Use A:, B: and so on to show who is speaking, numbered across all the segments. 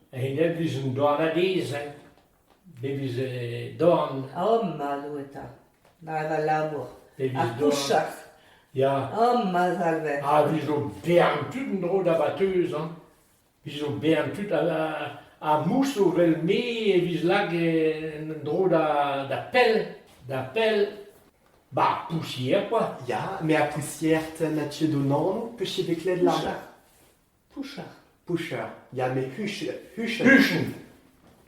A: En dat is een doanadese. Dat is doan.
B: Dueta. Na labor.
A: Dat
B: A
A: is doan.
B: couchach.
A: Ja.
B: Salve.
A: Ah, wie zo beantut een droog batteuse. Wie zo beantut a mousse wel mee, wie lag een droog d'appel. Bah, poussière quoi.
C: Ja, mais a poussière na tje do nan, peche beklet la.
B: Couchach.
C: Pusher. Ja, mais huschen.
A: Huschen.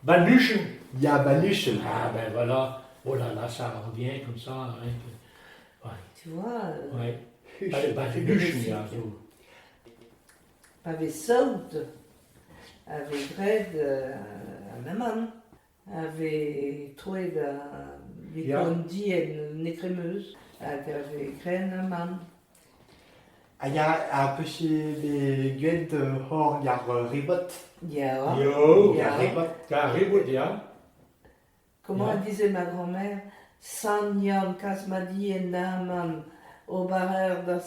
A: Banuschen.
C: Ja, banuschen.
A: Ah ben voilà. Oh là là, ça revient comme ça. Hein.
B: Tu vois,
A: Ouais.
C: Huschen.
A: Banuschen, ja. Zo.
B: avait saut, avait gred a maman, avait trouvé des
A: Ja.
B: condi en nécrémeuse, avait gren a maman.
C: Ah, ja, a peche be gwed hor gar ribot.
B: Ja.
A: Jo,
B: Ja.
A: Carré, ja.
B: Comment
A: Ja.
B: disait ma grand-mère, San Jan Kasmadi en Naman, au barrer da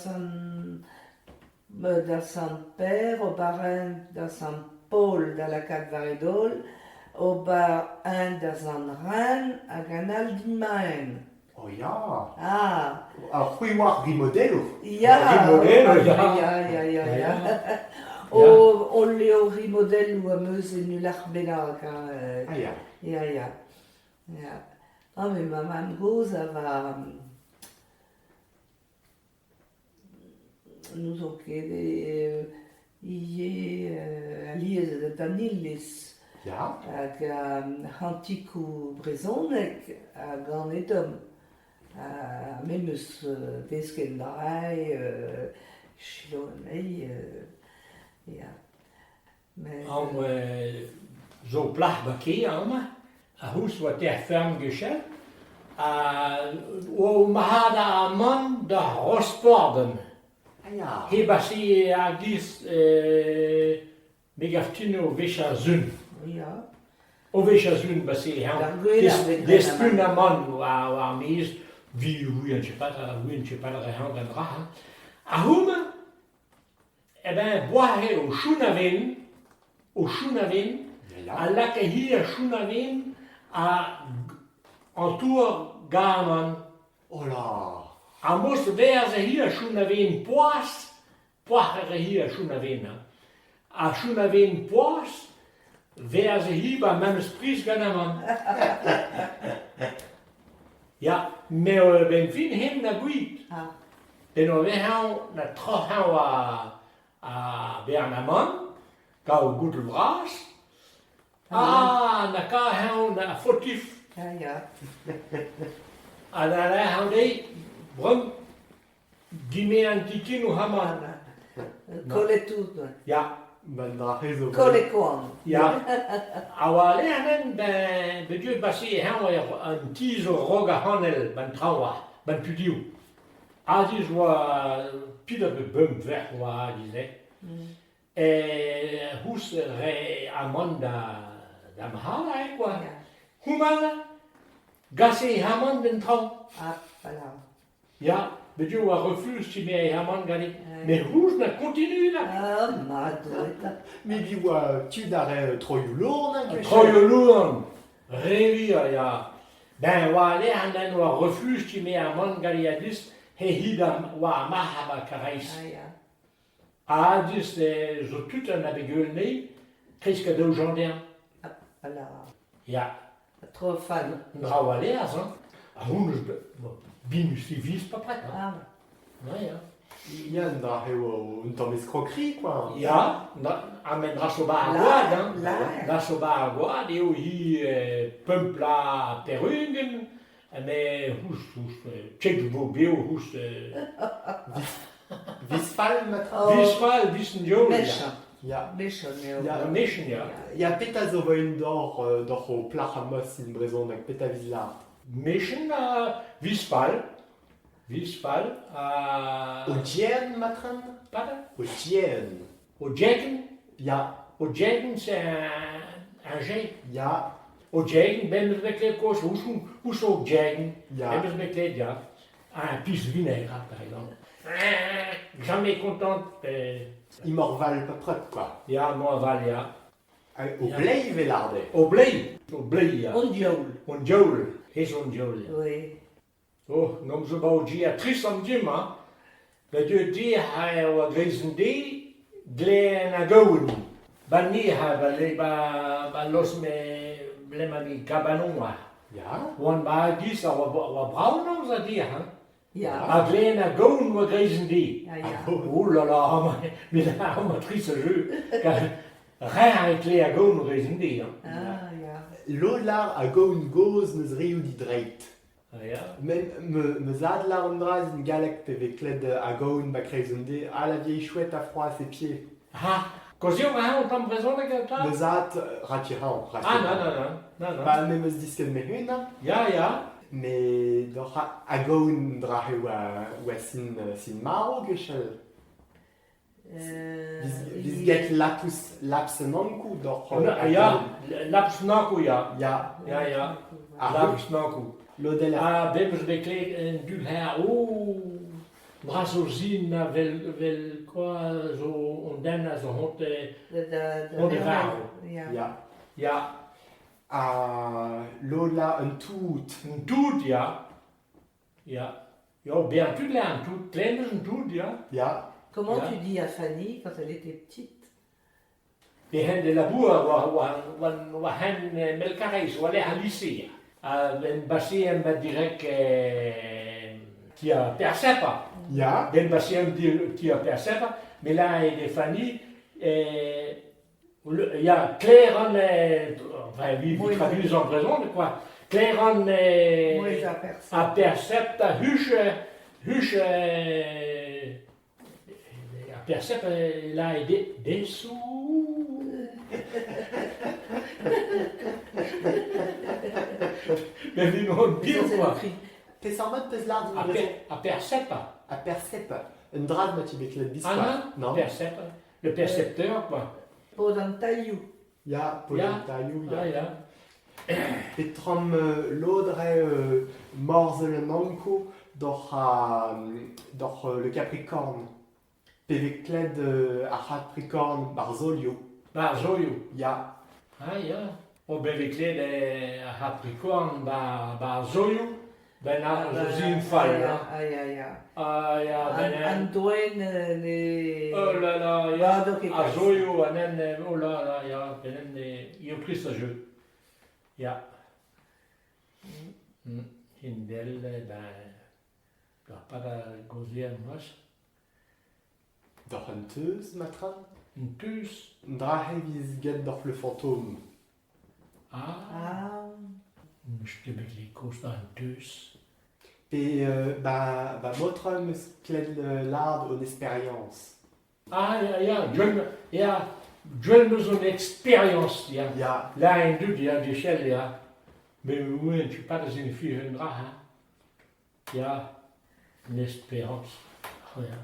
B: San Père, au barrer da San Paul da la Cadvaridol, au bar un da San Ren, a Ganal d'Imaen.
C: Oh ja.
B: Ah,
C: A c'hwi war rimodelo.
B: ja,
A: Rimodel, ja.
B: ja. O leo rimodel ou a meuse en ulach bennak,
C: Ah ja.
B: Ja. Ah, mais maman Rose, elle va nous occuper alies de Danilis,
C: Ja.
B: hag hantikou brezonek, hag an etom. Memus desken da rai, chilon ei, ja.
A: Om zo plag bakkie allemaal. A hús wat der ferm geschet. O mahada a man da Rosporden.
C: Ah ja.
A: He basi a gis megaftino vesha zun.
B: Ja.
A: O vesha zun basi
B: Da
A: han.
B: gwela
A: Des pun a man wa mis vi huyen chepatra han dan raha. A hume eh ben boire au chounavin,
C: Ja.
A: a lak hier chounavin en tour gaman.
C: Oh la.
A: A moest verse hier chounavin poire hier chounavin. A chounavin poas, verse hier ba memes pris ganaman. Ja, maar ben fin hem na guit.
B: Ah.
A: Den o vehan na trohan a Bernaman, gau gut vras. Na ka han na fotif.
B: Ja.
A: A na la han de brum dime an tikin o haman.
B: Colle tout.
A: Ja,
C: Ben dra rezo.
B: Colle quoi.
A: ja. A wa le hanen ben bedu basi han wa an tizo roga hanel ban trawa, ban pudiu. A dis wa pida be bum ver wa disait. Hús re amon da mahala quoi. Humala gase hamon den trau.
B: Ah, voilà.
A: Ja, bedu a refuse ti me hamon gadi. Mais hús na continue là.
B: Ah, madre.
C: Mais vi oa tu dare troioulour na gwech.
A: Troyoluan. Revia ya. Ben wa le hanen wa refuse ti me hamon gadi adis. He hidam wa mahaba karais.
B: Ah, ja.
A: A dis zo tout an abegulne. Kreska do jandien.
B: Voilà.
A: Ja.
B: Trop fan.
A: Ndra leaz, hein. A hounus binus ti vis pa pret, hein.
B: Ah,
A: Ja.
C: Yann dra reo un tamm escroquerie, quoi.
A: Ja, amen dra so ba a
B: La-
A: goad, hein.
B: la-
A: Dra so ba a goad, eo hi pumpla perungen, me hús, tchek vo beo hús,
C: Visfal, matra.
B: Oh.
A: visfal, visen jo, ja.
B: méchant.
C: Ja.
B: Méchant, mais
C: Ja.
A: Ja, méchen, ja.
C: Ja, peta zo voin d'or o plach a mos in brezon hag peta viz la.
A: Méchen, visfal,
C: O djen, matran?
A: pardon,
C: O djen.
A: o djegen,
C: Ja.
A: o djegen, c'est un jet.
C: Ja.
A: O djegen, ben met bekleed koos, hoe zo djegen?
C: Ja.
A: Ben met bekleed, ja. Un pis vinaigre, par exemple. Jamais content,
C: Imorval pa pret, quoi.
A: ja, moi val, ja.
C: O
A: Ja.
C: blei velarde.
A: O blei, ja.
B: Und Joel.
A: Und Joel, is on Joel.
B: Oui.
A: Oh, noem ze bouw dia tris am dima. Dat je die hij wa grezen die, glen a gouden. Ban ni ha ba los me blema mi cabanonwa.
C: Ja?
A: Wan ba dis wa braun om za die, ha?
B: Ja.
A: A glen a gouden wa grezen die.
B: Ja, ja.
A: Oh là là, mais là, on m'a triste jeu. Rien avec les agons grezen die, ha?
B: Ah, ja.
C: Lodlar a goun goz neus rioù di dreit.
A: Ah ja.
C: Me zadlar an draz in galek pe kled a goun ba krezen de a la vieille chouette a froid à ses pieds.
A: Ah, così on t'en présente avec ça?
C: Me zad ratiran.
A: Ah, non.
C: Ba me meus disken me hun,
A: Ja.
C: me d'or a goun drahe oa sin maro gechel. Vis get laps en ankou d'or.
A: Ja, lapsnaku, ja.
C: Ja.
A: Ja.
C: Ah,
A: Lapsnaku.
C: Lodel a...
A: Ah, bebers bekleed en du her, brazozin, vel quoi, zo, onden, zo honte, honte varo.
B: Ja.
C: Ja. A Lola un tout.
A: Een toet, ja. Ja, bien tout là, un tout, kleiner een toet, ja.
C: Ja.
B: Comment
A: Ja.
B: tu dis à Fanny quand elle était petite?
A: Die hen de labour, wa hen melkareis, wa le alicia. Ben basiem ba direct tia percepa.
C: Ja.
A: Ben basiem tia percepa, mais là il est Fanny, il y a Claire en, enfin oui, vous
B: Oui,
A: traduisez en présent, quoi. Claire en
B: Moi, j'aperçois.
A: a percepta huche a percepta là est dessous. Mais vi non
B: Ça,
A: bien
B: c'est le
A: quoi.
B: cri.
C: Pes ar mat pes lard din brezon.
A: A percepa.
C: A percep. Un drad ma ti beklet bis
A: Ah non,
C: non?
A: percepa. Le percepteur quoi.
B: Pour un taillou.
C: Ja, po
A: Ja.
C: taillou,
A: Ah
C: ja.
A: ja.
C: Petram lodre morzel en anko d'or le Capricorne. Pe veklet a Capricorne barzolio.
A: Bah zoio.
C: Ja.
A: Ah ja. O bevekle de a Capricorn ba zoio. Ben a Josine Fall.
B: Ja.
A: Ah ja, ben
B: An doen ne...
A: oh là là, ja.
B: Ah, donc,
A: A zoio anen, oh là là, ja, benen io Christ jeu. Ja. Hindel, ben, pas de gauzier moche.
C: D'or un teus matran.
A: Une puce.
C: Un drahe viz get d'or le fantôme.
A: Ah,
B: Ah.
A: je te mets les causes dans une puce.
C: Pe ba motram eus kled lard on expérience.
A: Ah, ja, Joel nous une expérience, ja.
C: Ja.
A: Là, un doute, ja, de Shell, ja. Mais oui, tu pas dans une fille, hein. Ja, une espérance. Oh, ja.